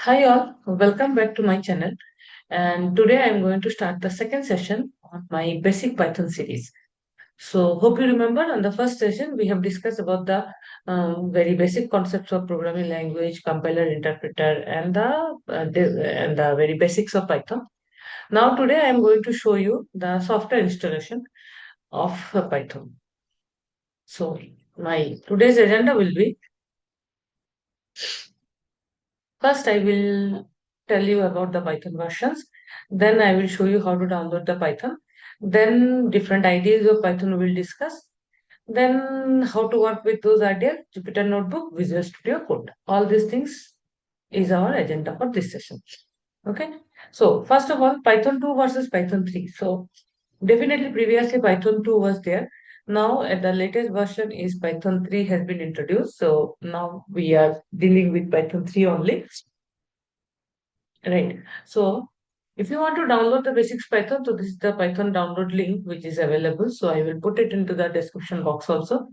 Hi all, welcome back to my channel. And today I'm going to start the second session on my basic Python series. So hope you remember on the first session we have discussed about the very basic concepts of programming language, compiler, interpreter, and the very basics of Python. Now today I'm going to show you the software installation of Python. So my today's agenda will be: first, I will tell you about the Python versions. Then I will show you how to download the Python. Then different ideas of Python we will discuss. Then how to work with those ideas, Jupyter Notebook, Visual Studio Code. All these things is our agenda for this session. Okay. So first of all, Python 2 versus Python 3. So definitely previously Python 2 was there. Now at the latest version is Python 3 has been introduced. So now we are dealing with Python 3 only. Right. So if you want to download the basics Python, so this is the Python download link which is available. So I will put it into the description box also.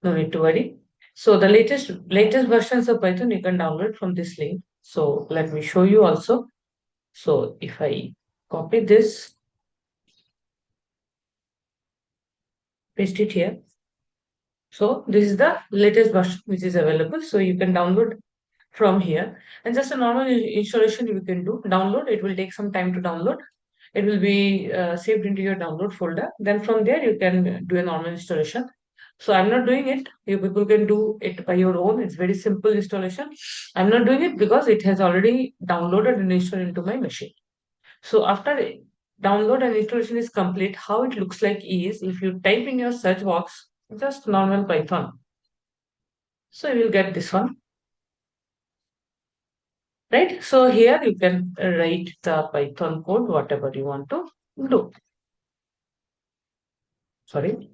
No need to worry. So the latest versions of Python you can download from this link. So let me show you also. So if I copy this, paste it here. So this is the latest version which is available. So you can download from here, and just a normal installation you can do. Download, it will take some time to download. It will be saved into your download folder. Then from there you can do a normal installation. So I'm not doing it. You people can do it by your own. It's very simple installation. I'm not doing it because it has already downloaded and installed into my machine. So after download and installation is complete, how it looks like is if you type in your search box just normal Python. So you will get this one, right? So here you can write the Python code, whatever you want to do. Sorry,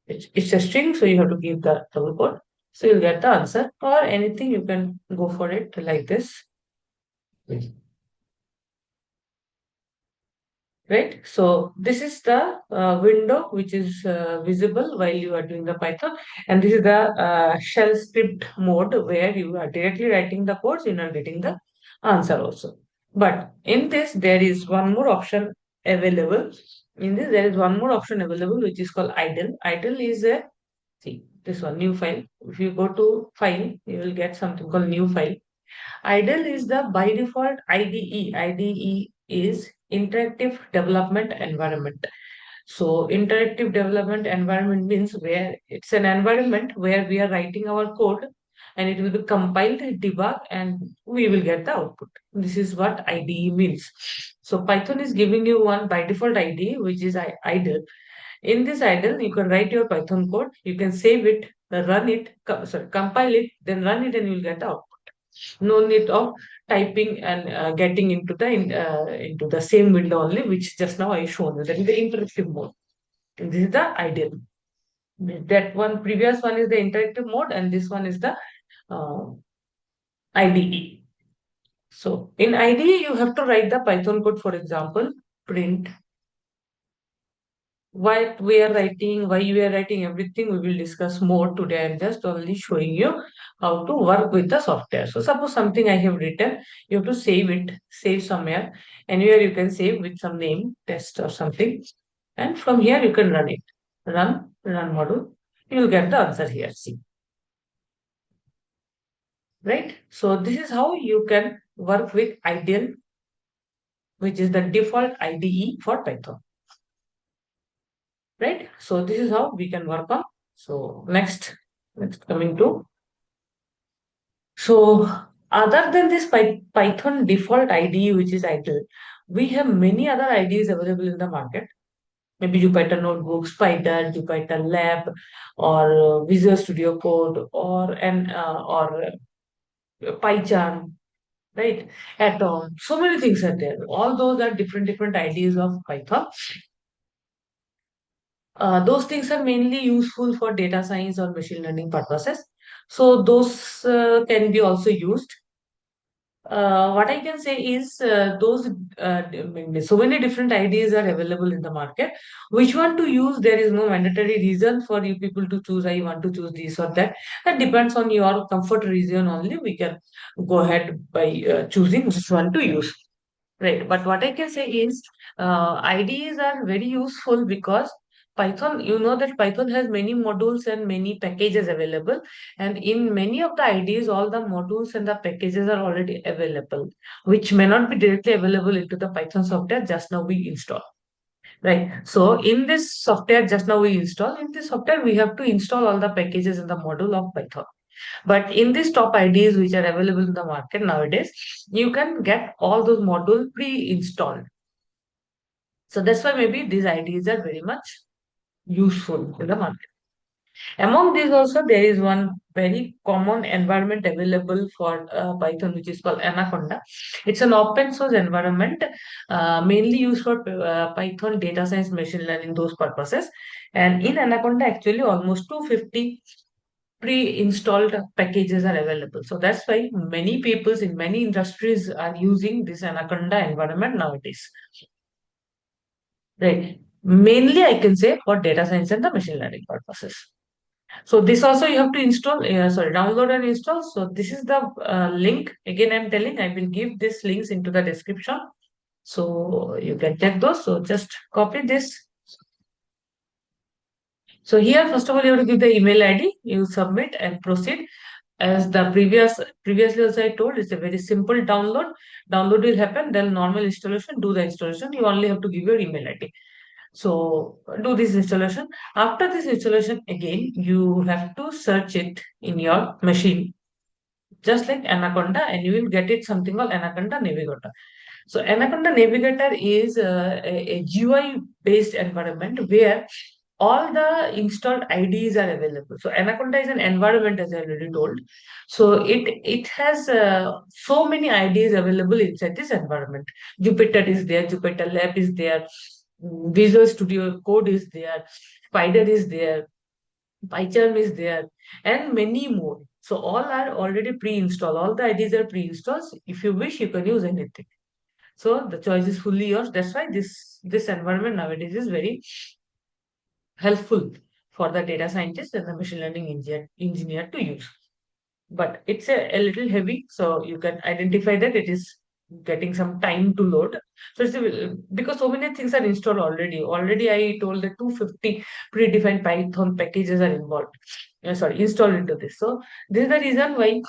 it's a string, so you have to give the double quote. So you'll get the answer, or anything you can go for it like this, right? So this is the window which is visible while you are doing the Python, and this is the shell script mode where you are directly writing the codes, you are getting the answer also. But in this, there is one more option available. In this, there is one more option available which is called idle. Idle is a see this one new file. If you go to file, you will get something called new file. IDLE is the by default IDE. IDE is interactive development environment. So interactive development environment means where it's an environment where we are writing our code and it will be compiled, debug, and we will get the output. This is what IDE means. So Python is giving you one by default IDE, which is idle. In this idle, you can write your Python code, you can save it, run it, compile it, then run it, and you will get the output. No need of typing and getting into the same window only, which just now I shown you. That is the interactive mode. This is the ideal. That one previous one is the interactive mode, and this one is the uh, IDE. So in IDE, you have to write the Python code. For example, print what we are writing, why we are writing, everything we will discuss more today. I'm just only showing you how to work with the software. So suppose something I have written, you have to save it, save somewhere. Anywhere you can save with some name, test or something. And from here you can run it. Run module. You will get the answer here. See, right? So this is how you can work with ideal, which is the default IDE for Python. Right? So this is how we can work on. So next coming to, so other than this Python default IDE, which is idle, we have many other IDEs available in the market. Maybe Jupyter Notebook, Spider, Jupyter Lab, or Visual Studio Code, or PyCharm, right? Atom. So many things are there. All those are different IDEs of Python. Those things are mainly useful for data science or machine learning purposes. So those can be also used. What I can say is those so many different ideas are available in the market. Which one to use? There is no mandatory reason for you people to choose. I want to choose this or that. That depends on your comfort region only. We can go ahead by choosing which one to use. Right. But what I can say is IDEs are very useful because Python, you know that Python has many modules and many packages available. And in many of the IDEs, all the modules and the packages are already available, which may not be directly available into the Python software just now we install. Right. So in this software just now we install, in this software we have to install all the packages in the module of Python. But in these top IDs which are available in the market nowadays, you can get all those modules pre-installed. So that's why maybe these IDs are very much useful in the market. Among these also, there is one very common environment available for Python, which is called Anaconda. It's an open source environment, mainly used for Python data science, machine learning, those purposes. And in Anaconda, actually, almost 250 pre-installed packages are available. So that's why many peoples in many industries are using this Anaconda environment nowadays. Right. Mainly, I can say for data science and the machine learning purposes. So this also you have to install, sorry, download and install. So this is the link. Again, I'm telling I will give this links into the description. So you can check those. So just copy this. So here, first of all, you have to give the email ID. You submit and proceed. As the previously also I told, it's a very simple download. Download will happen, then normal installation, do the installation. You only have to give your email ID. So do this installation. After this installation, again, you have to search it in your machine, just like Anaconda, and you will get it something called Anaconda Navigator. So Anaconda Navigator is a GUI based environment where all the installed IDs are available. So Anaconda is an environment, as I already told. So it has so many IDs available inside this environment. Jupyter is there, Jupyter Lab is there, Visual Studio Code is there, Spider is there, PyCharm is there, and many more. So all are already pre-installed. All the IDs are pre-installed. If you wish, you can use anything. So the choice is fully yours. That's why this environment nowadays is very helpful for the data scientist and the machine learning engineer to use. But it's a little heavy, so you can identify that it is getting some time to load. So because so many things are installed already. Already I told that 250 predefined Python packages are involved. Sorry, installed into this. So this is the reason why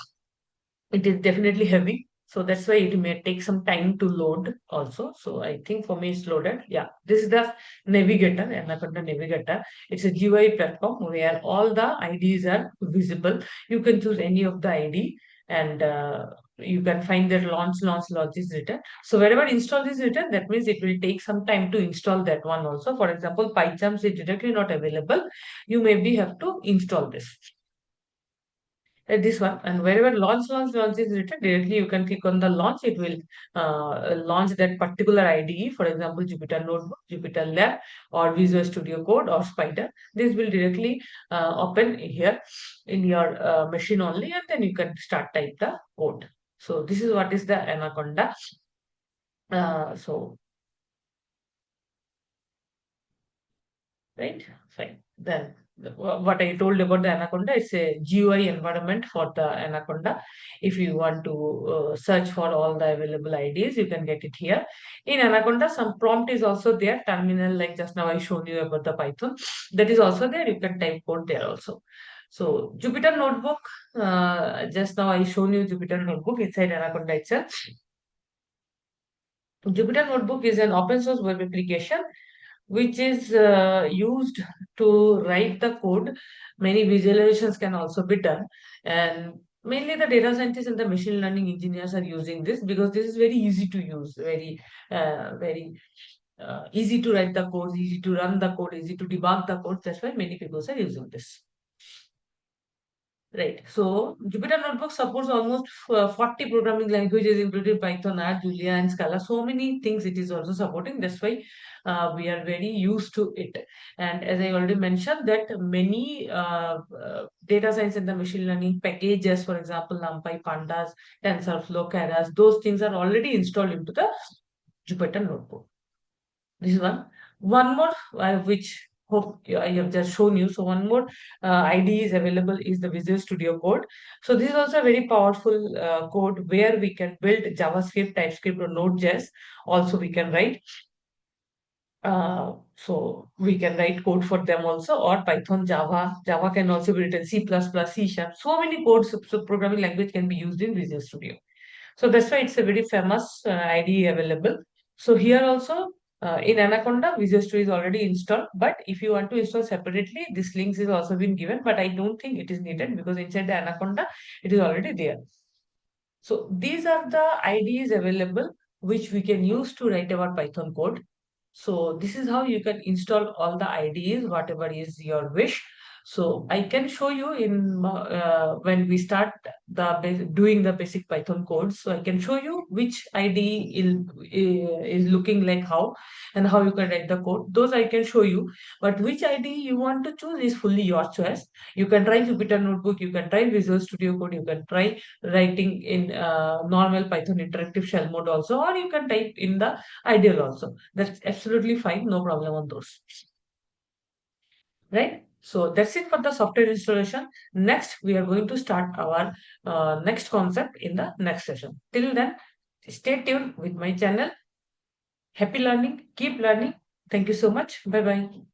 it is definitely heavy. So that's why it may take some time to load also. So I think for me it's loaded. Yeah, this is the navigator, Anaconda Navigator. It's a GUI platform where all the IDs are visible. You can choose any of the ID, and you can find that launch is written. So wherever install is written, that means it will take some time to install that one also. For example, PyCharm is directly not available. You maybe have to install this. This one, and wherever launch is written, directly you can click on the launch. It will launch that particular IDE, for example, Jupyter Notebook, Jupyter Lab, or Visual Studio Code, or Spider. This will directly open here in your machine only, and then you can start type the code. So this is what is the Anaconda. So right? Fine. Then what I told about the Anaconda, it's a GUI environment for the Anaconda. If you want to search for all the available IDs, you can get it here. In Anaconda, some prompt is also there, terminal, like just now I showed you about the Python. That is also there. You can type code there also. So Jupyter Notebook, just now I shown you Jupyter Notebook inside Anaconda itself. Jupyter Notebook is an open source web application which is used to write the code. Many visualizations can also be done. And mainly the data scientists and the machine learning engineers are using this because this is very easy to use, very easy to write the code, easy to run the code, easy to debug the code. That's why many people are using this. Right. So Jupyter Notebook supports almost 40 programming languages, including Python, R, Julia, and Scala. So many things it is also supporting. That's why we are very used to it. And as I already mentioned, that many data science and the machine learning packages, for example, NumPy, Pandas, TensorFlow, Keras, those things are already installed into the Jupyter Notebook. This is one. One more, which hope I have just shown you. So one more IDE is available is the Visual Studio Code. So this is also a very powerful code where we can build JavaScript, TypeScript, or Node.js. Also, we can write. So we can write code for them also, or Python, Java. Java can also be written C++, C Sharp. So many codes, so programming language can be used in Visual Studio. So that's why it's a very famous IDE available. So here also in Anaconda, Visual Studio is already installed. But if you want to install separately, this links is also been given. But I don't think it is needed because inside the Anaconda, it is already there. So these are the IDEs available which we can use to write our Python code. So this is how you can install all the IDEs, whatever is your wish. So I can show you in when we start doing the basic Python code. So I can show you which IDE is looking like how and how you can write the code. Those I can show you. But which IDE you want to choose is fully your choice. You can try Jupyter Notebook, you can try Visual Studio Code, you can try writing in normal Python interactive shell mode also, or you can type in the ideal also. That's absolutely fine, no problem on those. Right? So that's it for the software installation. Next, we are going to start our next concept in the next session. Till then, stay tuned with my channel. Happy learning, keep learning. Thank you so much. Bye bye.